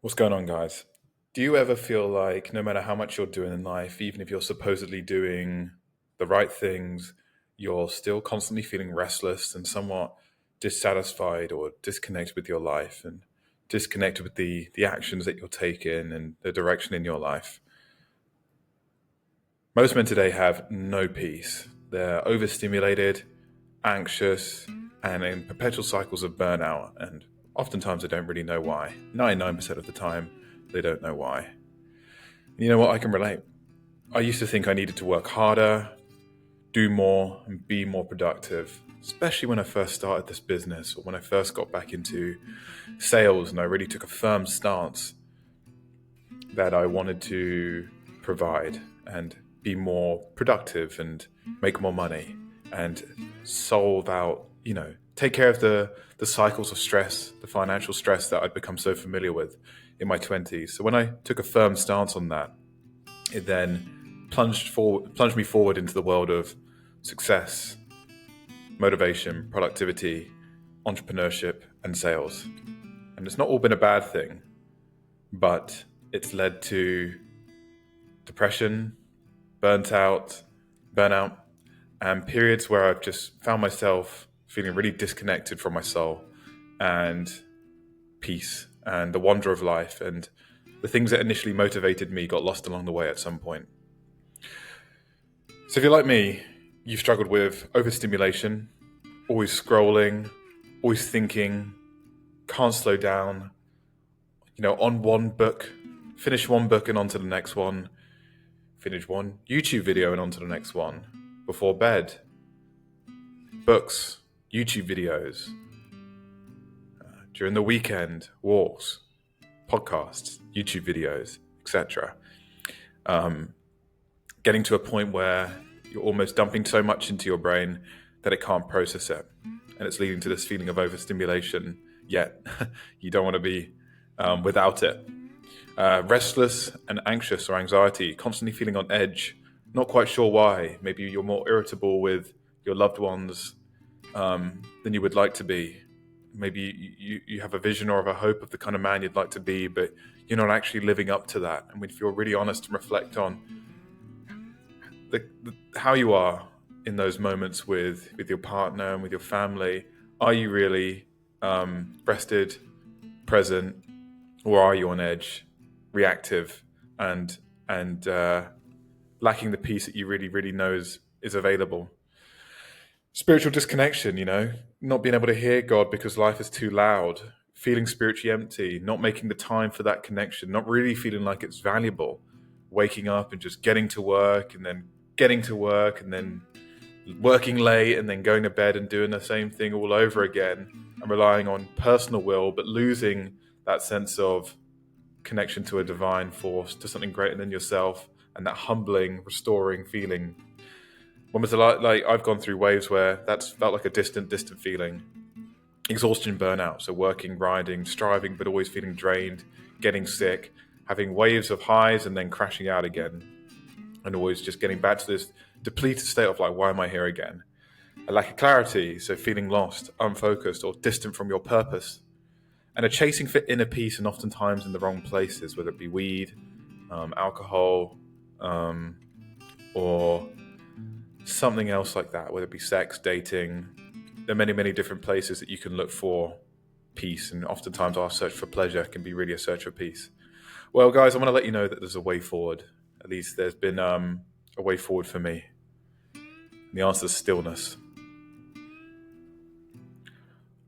What's going on, guys? Do you ever feel like no matter how much you're doing in life, even if you're supposedly doing the right things, you're still constantly feeling restless and somewhat dissatisfied or disconnected with your life and disconnected with the actions that you're taking and the direction in your life? Most men today have no peace. They're overstimulated, anxious, and in perpetual cycles of burnout. And oftentimes they don't really know why. 99% of the time, they don't know why. And you know what? I can relate. I used to think I needed to work harder, do more, and be more productive, especially when I first started this business or when I first got back into sales and I really took a firm stance that I wanted to provide and be more productive and make more money and solve out, take care of the cycles of stress, the financial stress that I'd become so familiar with in my 20s. So when I took a firm stance on that, it then plunged me forward into the world of success, motivation, productivity, entrepreneurship, and sales. And it's not all been a bad thing, but it's led to depression, burnout, and periods where I've just found myself feeling really disconnected from my soul and peace and the wonder of life. And the things that initially motivated me got lost along the way at some point. So if you're like me, you've struggled with overstimulation, always scrolling, always thinking, can't slow down, on one book, finish one book and on to the next one, finish one YouTube video and on to the next one, before bed, books, YouTube videos, during the weekend, walks, podcasts, YouTube videos, etc. Getting to a point where you're almost dumping so much into your brain that it can't process it. And it's leading to this feeling of overstimulation, yet you don't want to be without it. Restless and anxious or anxiety, constantly feeling on edge, not quite sure why. Maybe you're more irritable with your loved ones than you would like to be. Maybe you have a vision or a hope of the kind of man you'd like to be, but you're not actually living up to that. And if you're really honest and reflect on how you are in those moments with your partner and with your family, are you really rested, present, or are you on edge, reactive, and lacking the peace that you really, really know is available? Spiritual disconnection, not being able to hear God because life is too loud, feeling spiritually empty, not making the time for that connection, not really feeling like it's valuable, waking up and just getting to work and then working late and then going to bed and doing the same thing all over again and relying on personal will, but losing that sense of connection to a divine force, to something greater than yourself, and that humbling, restoring feeling. When was it like I've gone through waves where that's felt like a distant feeling. Exhaustion, burnout, so working, grinding, striving, but always feeling drained, getting sick, having waves of highs and then crashing out again, and always just getting back to this depleted state of like, why am I here again? A lack of clarity, so feeling lost, unfocused, or distant from your purpose. And a chasing for inner peace, and oftentimes in the wrong places, whether it be weed, alcohol, or something else like that, whether it be sex, dating. There are many, many different places that you can look for peace, and oftentimes our search for pleasure can be really a search for peace. Well, guys, I want to let you know that there's a way forward. At least there's been a way forward for me. And the answer is stillness.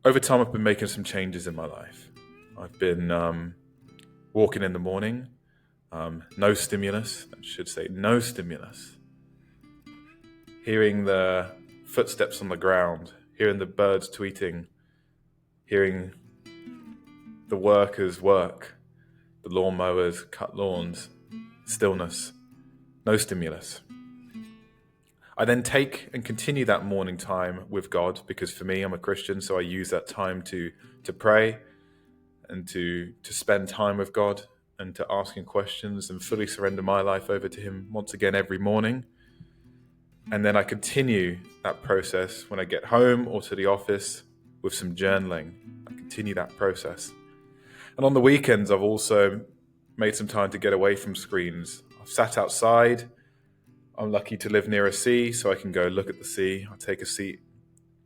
Over time, I've been making some changes in my life. I've been walking in the morning, no stimulus, I should say no stimulus. Hearing the footsteps on the ground, hearing the birds tweeting, hearing the workers work, the lawnmowers cut lawns, stillness, no stimulus. I then take and continue that morning time with God, because for me, I'm a Christian, so I use that time to pray and to spend time with God and to ask him questions and fully surrender my life over to him once again every morning. And then I continue that process when I get home or to the office with some journaling. I continue that process. And on the weekends, I've also made some time to get away from screens. I've sat outside. I'm lucky to live near a sea, so I can go look at the sea. I take a seat,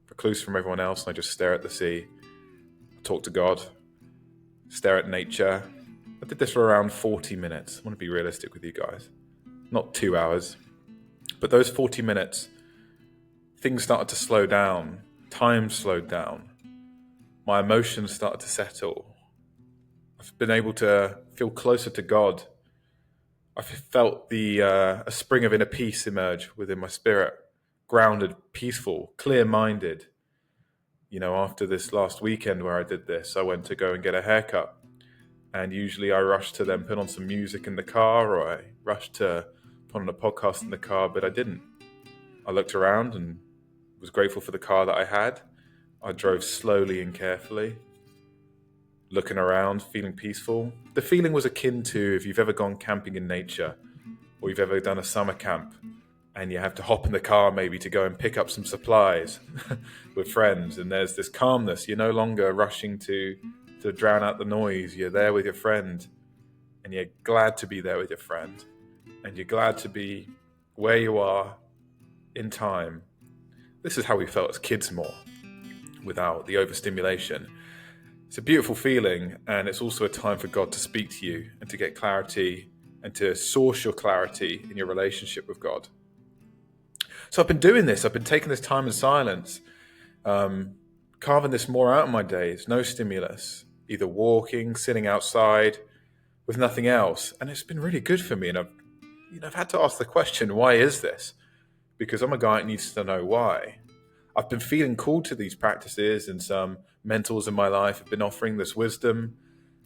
recluse from everyone else, and I just stare at the sea. I talk to God, stare at nature. I did this for around 40 minutes. I want to be realistic with you guys. Not 2 hours. But those 40 minutes, things started to slow down. Time slowed down. My emotions started to settle. I've been able to feel closer to God. I've felt a spring of inner peace emerge within my spirit. Grounded, peaceful, clear-minded. After this last weekend where I did this, I went to go and get a haircut. And usually I rush to then put on some music in the car, or I rush to put on a podcast in the car, but I didn't. I looked around and was grateful for the car that I had. I drove slowly and carefully, looking around, feeling peaceful. The feeling was akin to if you've ever gone camping in nature, or you've ever done a summer camp, and you have to hop in the car maybe to go and pick up some supplies with friends, and there's this calmness. You're no longer rushing to drown out the noise. You're there with your friend, and you're glad to be there with your friend, and you're glad to be where you are in time. This is how we felt as kids more, without the overstimulation. It's a beautiful feeling, and it's also a time for God to speak to you and to get clarity and to source your clarity in your relationship with God. So I've been doing this. I've been taking this time in silence, carving this more out of my days. No stimulus, either walking, sitting outside with nothing else. And it's been really good for me. And I've had to ask the question, why is this? Because I'm a guy that needs to know why. I've been feeling called to these practices, and some mentors in my life have been offering this wisdom.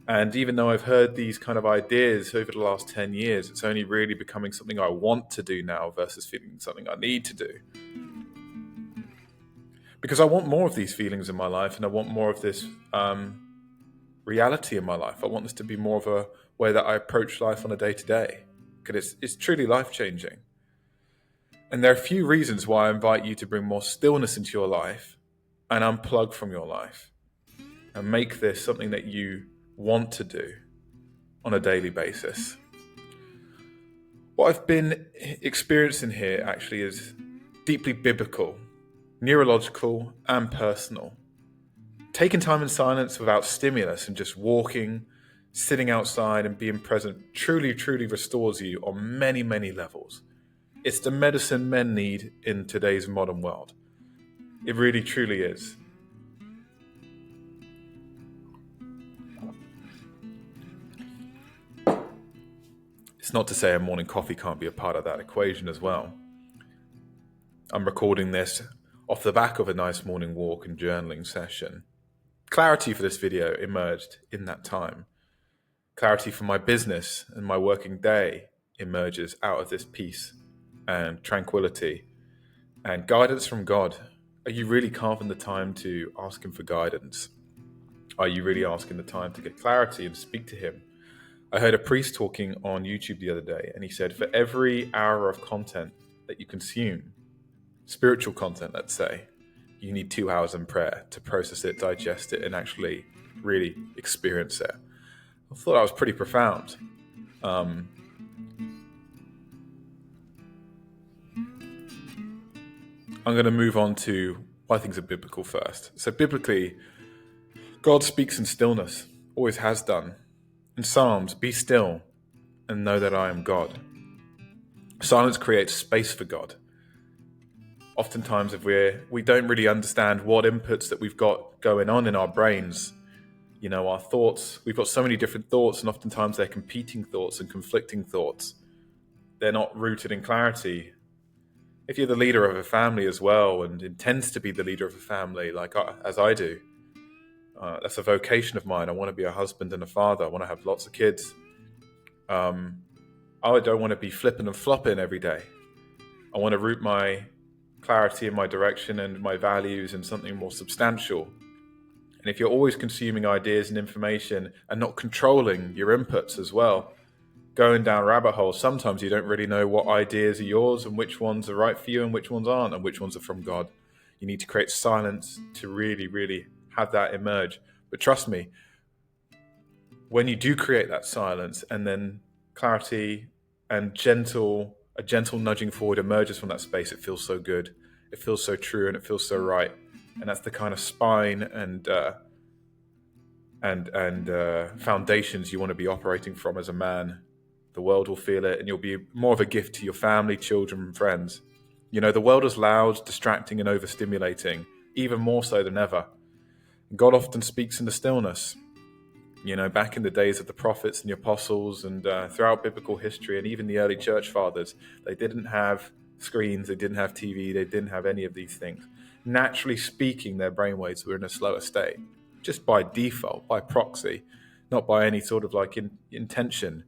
And even though I've heard these kind of ideas over the last 10 years, it's only really becoming something I want to do now versus feeling something I need to do. Because I want more of these feelings in my life, and I want more of this reality in my life. I want this to be more of a way that I approach life on a day-to-day, because it's truly life-changing. And there are a few reasons why I invite you to bring more stillness into your life and unplug from your life and make this something that you want to do on a daily basis. What I've been experiencing here actually is deeply biblical, neurological, and personal. Taking time in silence without stimulus and just walking, sitting outside and being present truly, truly restores you on many, many levels. It's the medicine men need in today's modern world. It really, truly is. It's not to say a morning coffee can't be a part of that equation as well. I'm recording this off the back of a nice morning walk and journaling session. Clarity for this video emerged in that time. Clarity for my business and my working day emerges out of this peace and tranquility and guidance from God. Are you really carving the time to ask Him for guidance? Are you really asking the time to get clarity and speak to Him? I heard a priest talking on YouTube the other day, and he said, for every hour of content that you consume, spiritual content, let's say, you need 2 hours in prayer to process it, digest it, and actually really experience it. I thought that was pretty profound. I'm going to move on to why things are biblical first. So biblically, God speaks in stillness, always has done. In Psalms, be still and know that I am God. Silence creates space for God. Oftentimes, if we don't really understand what inputs that we've got going on in our brains, our thoughts, we've got so many different thoughts, and oftentimes they're competing thoughts and conflicting thoughts. They're not rooted in clarity. If you're the leader of a family as well and intends to be the leader of a family, as I do, that's a vocation of mine. I want to be a husband and a father. I want to have lots of kids. I don't want to be flipping and flopping every day. I want to root my clarity in my direction and my values in something more substantial. And if you're always consuming ideas and information and not controlling your inputs as well, going down rabbit holes, sometimes you don't really know what ideas are yours and which ones are right for you and which ones aren't and which ones are from God. You need to create silence to really, really have that emerge. But trust me, when you do create that silence, and then clarity and a gentle nudging forward emerges from that space, it feels so good. It feels so true, and it feels so right. And that's the kind of spine and foundations you want to be operating from as a man. The world will feel it, and you'll be more of a gift to your family, children, and friends. The world is loud, distracting, and overstimulating, even more so than ever. God often speaks in the stillness. Back in the days of the prophets and the apostles, and throughout biblical history, and even the early church fathers, they didn't have screens, they didn't have TV, they didn't have any of these things. Naturally speaking, their brainwaves were in a slower state, just by default, by proxy, not by any sort of intention.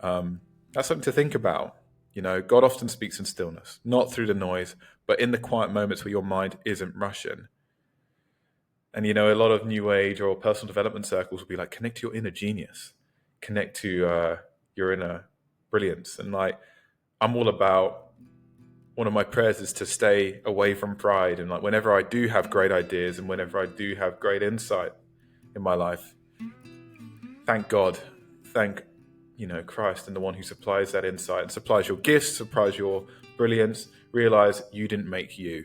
That's something to think about. God often speaks in stillness, not through the noise, but in the quiet moments where your mind isn't rushing. And, a lot of new age or personal development circles will be like, connect to your inner genius, connect to your inner brilliance. And I'm all about, one of my prayers is to stay away from pride. And whenever I do have great ideas and whenever I do have great insight in my life, thank God, thank Christ, and the one who supplies that insight and supplies your gifts, supplies your brilliance. Realize you didn't make you,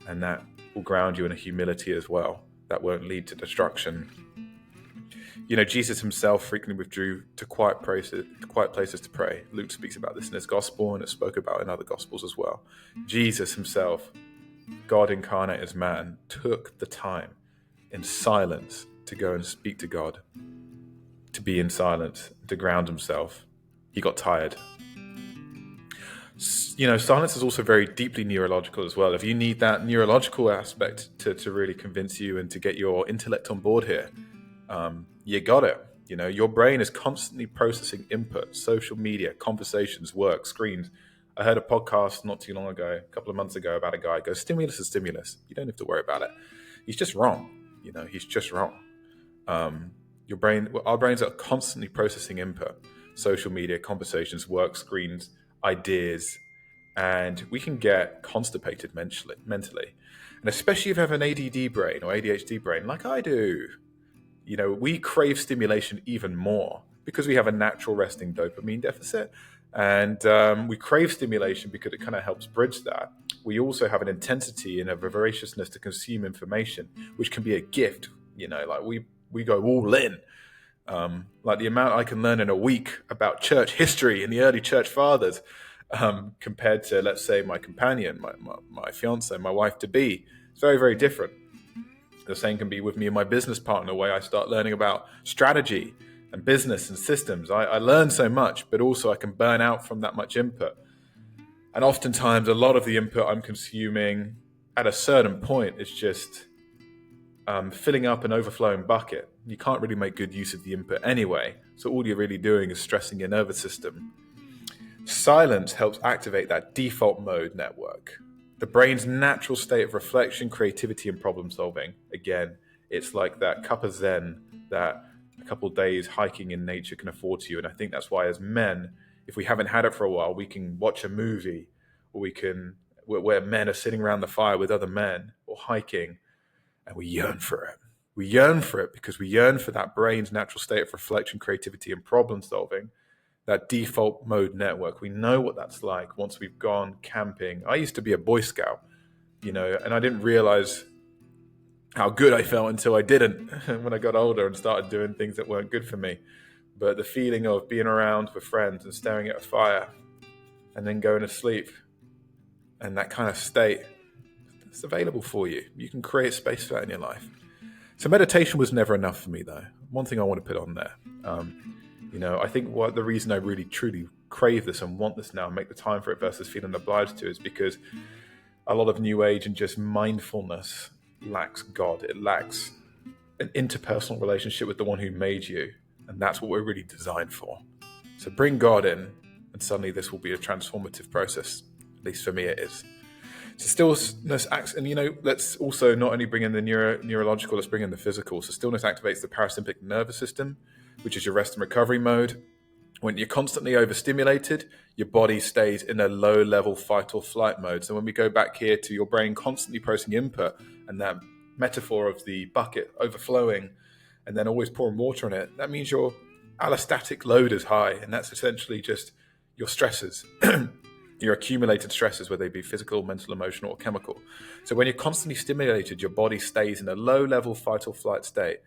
and that will ground you in a humility as well. That won't lead to destruction. Jesus himself frequently withdrew to quiet places to pray. Luke speaks about this in his gospel, and it's spoke about in other gospels as well. Jesus himself, God incarnate as man, took the time in silence to go and speak to God, to be in silence, to ground himself. He got tired. Silence is also very deeply neurological as well. If you need that neurological aspect to really convince you and to get your intellect on board here, you got it. Your brain is constantly processing input, social media, conversations, work, screens. I heard a podcast not too long ago, a couple of months ago, about a guy who goes, stimulus is stimulus. You don't have to worry about it. He's just wrong. He's just wrong. Our brains are constantly processing input, social media, conversations, work, screens, ideas, and we can get constipated mentally. And especially if you have an ADD brain or ADHD brain like I do, we crave stimulation even more because we have a natural resting dopamine deficit, and we crave stimulation because it kind of helps bridge that. We also have an intensity and a voraciousness to consume information, which can be a gift. We go all in. The amount I can learn in a week about church history and the early church fathers, compared to, let's say, my companion, my fiance, my wife-to-be, it's very, very different. The same can be with me and my business partner, where I start learning about strategy and business and systems. I learn so much, but also I can burn out from that much input. And oftentimes, a lot of the input I'm consuming at a certain point is just filling up an overflowing bucket. You can't really make good use of the input anyway, so all you're really doing is stressing your nervous system. Silence helps activate that default mode network, the brain's natural state of reflection, creativity, and problem solving. Again, it's like that cup of zen that a couple of days hiking in nature can afford to you. And I think that's why, as men, if we haven't had it for a while, we can watch a movie, or where men are sitting around the fire with other men or hiking, and we yearn for it. We yearn for it because we yearn for that brain's natural state of reflection, creativity, and problem solving, that default mode network. We know what that's like once we've gone camping. I used to be a Boy Scout, and I didn't realize how good I felt until I didn't when I got older and started doing things that weren't good for me. But the feeling of being around with friends and staring at a fire and then going to sleep, and that kind of state, it's available for you. You can create space for that in your life. So meditation was never enough for me, though. One thing I want to put on there. I think the reason I really truly crave this and want this now and make the time for it versus feeling obliged to is because a lot of new age and just mindfulness lacks God. It lacks an interpersonal relationship with the one who made you. And that's what we're really designed for. So bring God in, and suddenly this will be a transformative process. At least for me it is. So stillness acts, and let's also not only bring in the neurological, let's bring in the physical. So stillness activates the parasympathetic nervous system, which is your rest and recovery mode. When you're constantly overstimulated, your body stays in a low-level fight or flight mode. So when we go back here to your brain constantly processing input, and that metaphor of the bucket overflowing and then always pouring water on it, that means your allostatic load is high, and that's essentially just your stresses, your accumulated stresses, whether they be physical, mental, emotional, or chemical. So when you're constantly stimulated, your body stays in a low-level fight or flight state,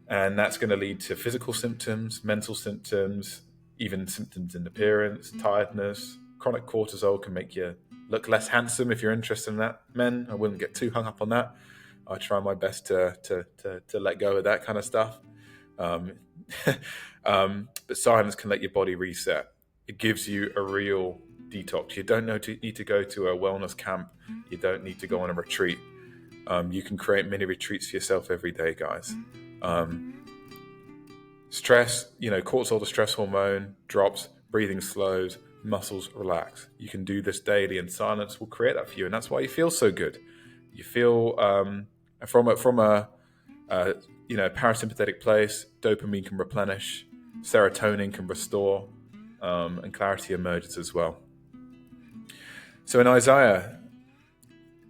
and that's going to lead to physical symptoms, mental symptoms, even symptoms in appearance, tiredness. Chronic cortisol can make you look less handsome if you're interested in that. Men, I wouldn't get too hung up on that. I try my best to let go of that kind of stuff. But silence can let your body reset. It gives you a real detox. You don't need to go to a wellness camp. You don't need to go on a retreat. You can create mini retreats for yourself every day, guys. Stress, cortisol, the stress hormone, drops, breathing slows, muscles relax. You can do this daily, and silence will create that for you, and that's why you feel so good. You feel from a parasympathetic place, dopamine can replenish, serotonin can restore, and clarity emerges as well. So in Isaiah,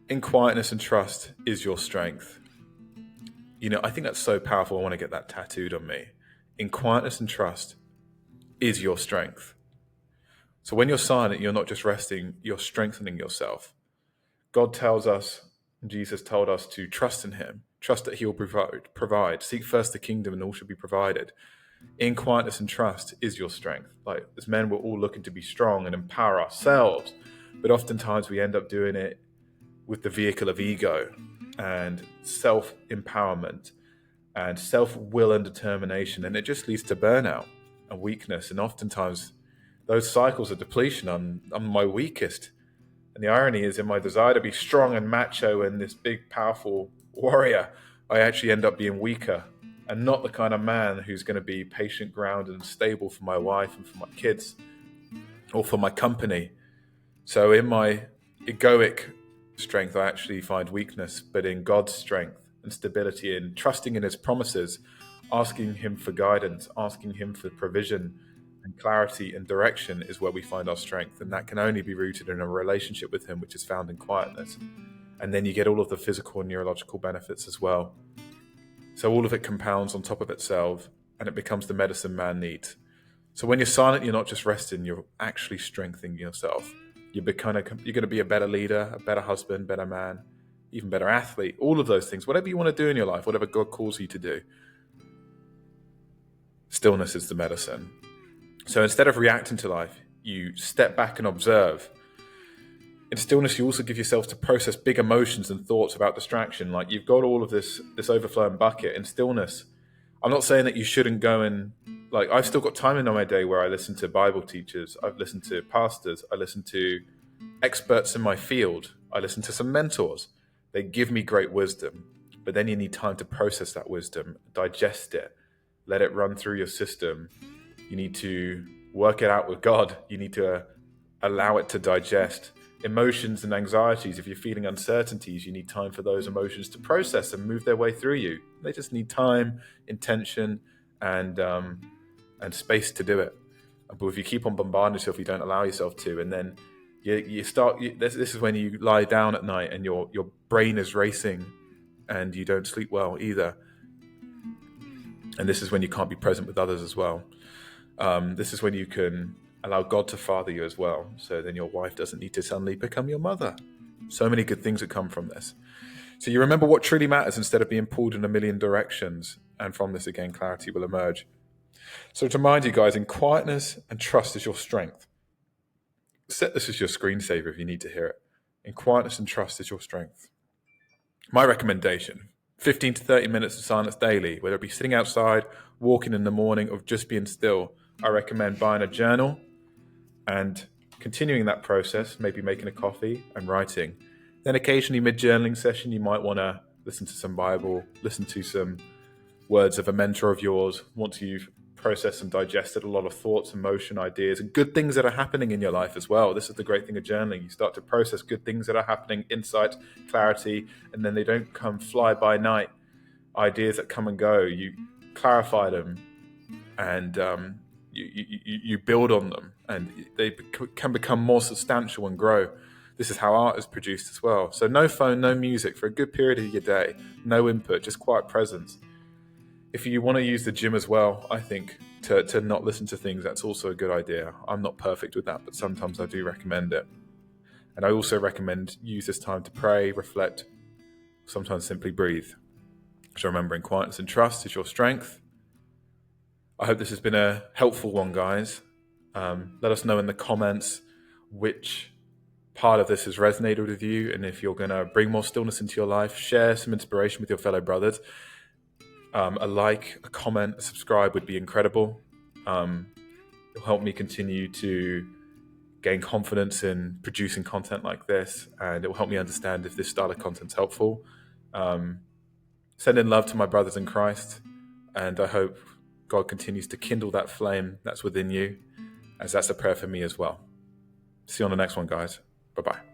in quietness and trust is your strength. I think that's so powerful. I want to get that tattooed on me. In quietness and trust is your strength. So when you're silent, you're not just resting, you're strengthening yourself. God tells us, Jesus told us to trust in him, trust that he will provide. Seek first the kingdom and all should be provided. In quietness and trust is your strength. Like, as men, we're all looking to be strong and empower ourselves, but oftentimes we end up doing it with the vehicle of ego and self-empowerment and self-will and determination, and it just leads to burnout and weakness. And oftentimes those cycles of depletion, I'm my weakest. And the irony is, in my desire to be strong and macho and this big, powerful warrior, I actually end up being weaker and not the kind of man who's going to be patient, grounded, and stable for my wife and for my kids or for my company. So in my egoic strength, I actually find weakness, but in God's strength and stability and trusting in his promises, asking him for guidance, asking him for provision and clarity and direction is where we find our strength. And that can only be rooted in a relationship with him, which is found in quietness. And then you get all of the physical and neurological benefits as well. So all of it compounds on top of itself, and it becomes the medicine man needs. So when you're silent, you're not just resting, you're actually strengthening yourself. You're going to be a better leader, a better husband, better man, even better athlete, all of those things. Whatever you want to do in your life, whatever God calls you to do, stillness is the medicine. So instead of reacting to life, you step back and observe. In stillness, you also give yourself to process big emotions and thoughts about distraction. Like, you've got all of this overflowing bucket. In stillness, I'm not saying that you shouldn't go and, I've still got time in my day where I listen to Bible teachers, I've listened to pastors, I listen to experts in my field, I listen to some mentors. They give me great wisdom, but then you need time to process that wisdom, digest it, let it run through your system. You need to work it out with God. You need to allow it to digest. Emotions and anxieties, if you're feeling uncertainties, you need time for those emotions to process and move their way through you. They just need time, intention, and space to do it. But if you keep on bombarding yourself, you don't allow yourself to, and then this is when you lie down at night and your brain is racing and you don't sleep well either. And this is when you can't be present with others as well. This is when you can allow God to father you as well. So then your wife doesn't need to suddenly become your mother. So many good things that come from this. So you remember what truly matters instead of being pulled in a million directions. And from this, again, clarity will emerge. So to remind you guys, in quietness and trust is your strength. Set this as your screensaver if you need to hear it. In quietness and trust is your strength. My recommendation, 15 to 30 minutes of silence daily, whether it be sitting outside, walking in the morning, or just being still. I recommend buying a journal and continuing that process, maybe making a coffee and writing. Then occasionally mid-journaling session, you might want to listen to some Bible, listen to some words of a mentor of yours once you've processed and digested a lot of thoughts, emotion, ideas, and good things that are happening in your life as well. This is the great thing of journaling. You start to process good things that are happening, insight, clarity, and then they don't come fly by night. Ideas that come and go, you clarify them, and you build on them, and they can become more substantial and grow. This is how art is produced as well. So no phone, no music for a good period of your day, no input, just quiet presence. If you want to use the gym as well, I think to not listen to things, that's also a good idea. I'm not perfect with that, but sometimes I do recommend it. And I also recommend use this time to pray, reflect, sometimes simply breathe. So remembering quietness and trust is your strength. I hope this has been a helpful one, guys. Let us know in the comments which part of this has resonated with you, and if you're going to bring more stillness into your life, share some inspiration with your fellow brothers. A like, a comment, a subscribe would be incredible. It'll help me continue to gain confidence in producing content like this, and it will help me understand if this style of content's helpful. Send in love to my brothers in Christ, and I hope God continues to kindle that flame that's within you, as that's a prayer for me as well. See you on the next one, guys. Bye-bye.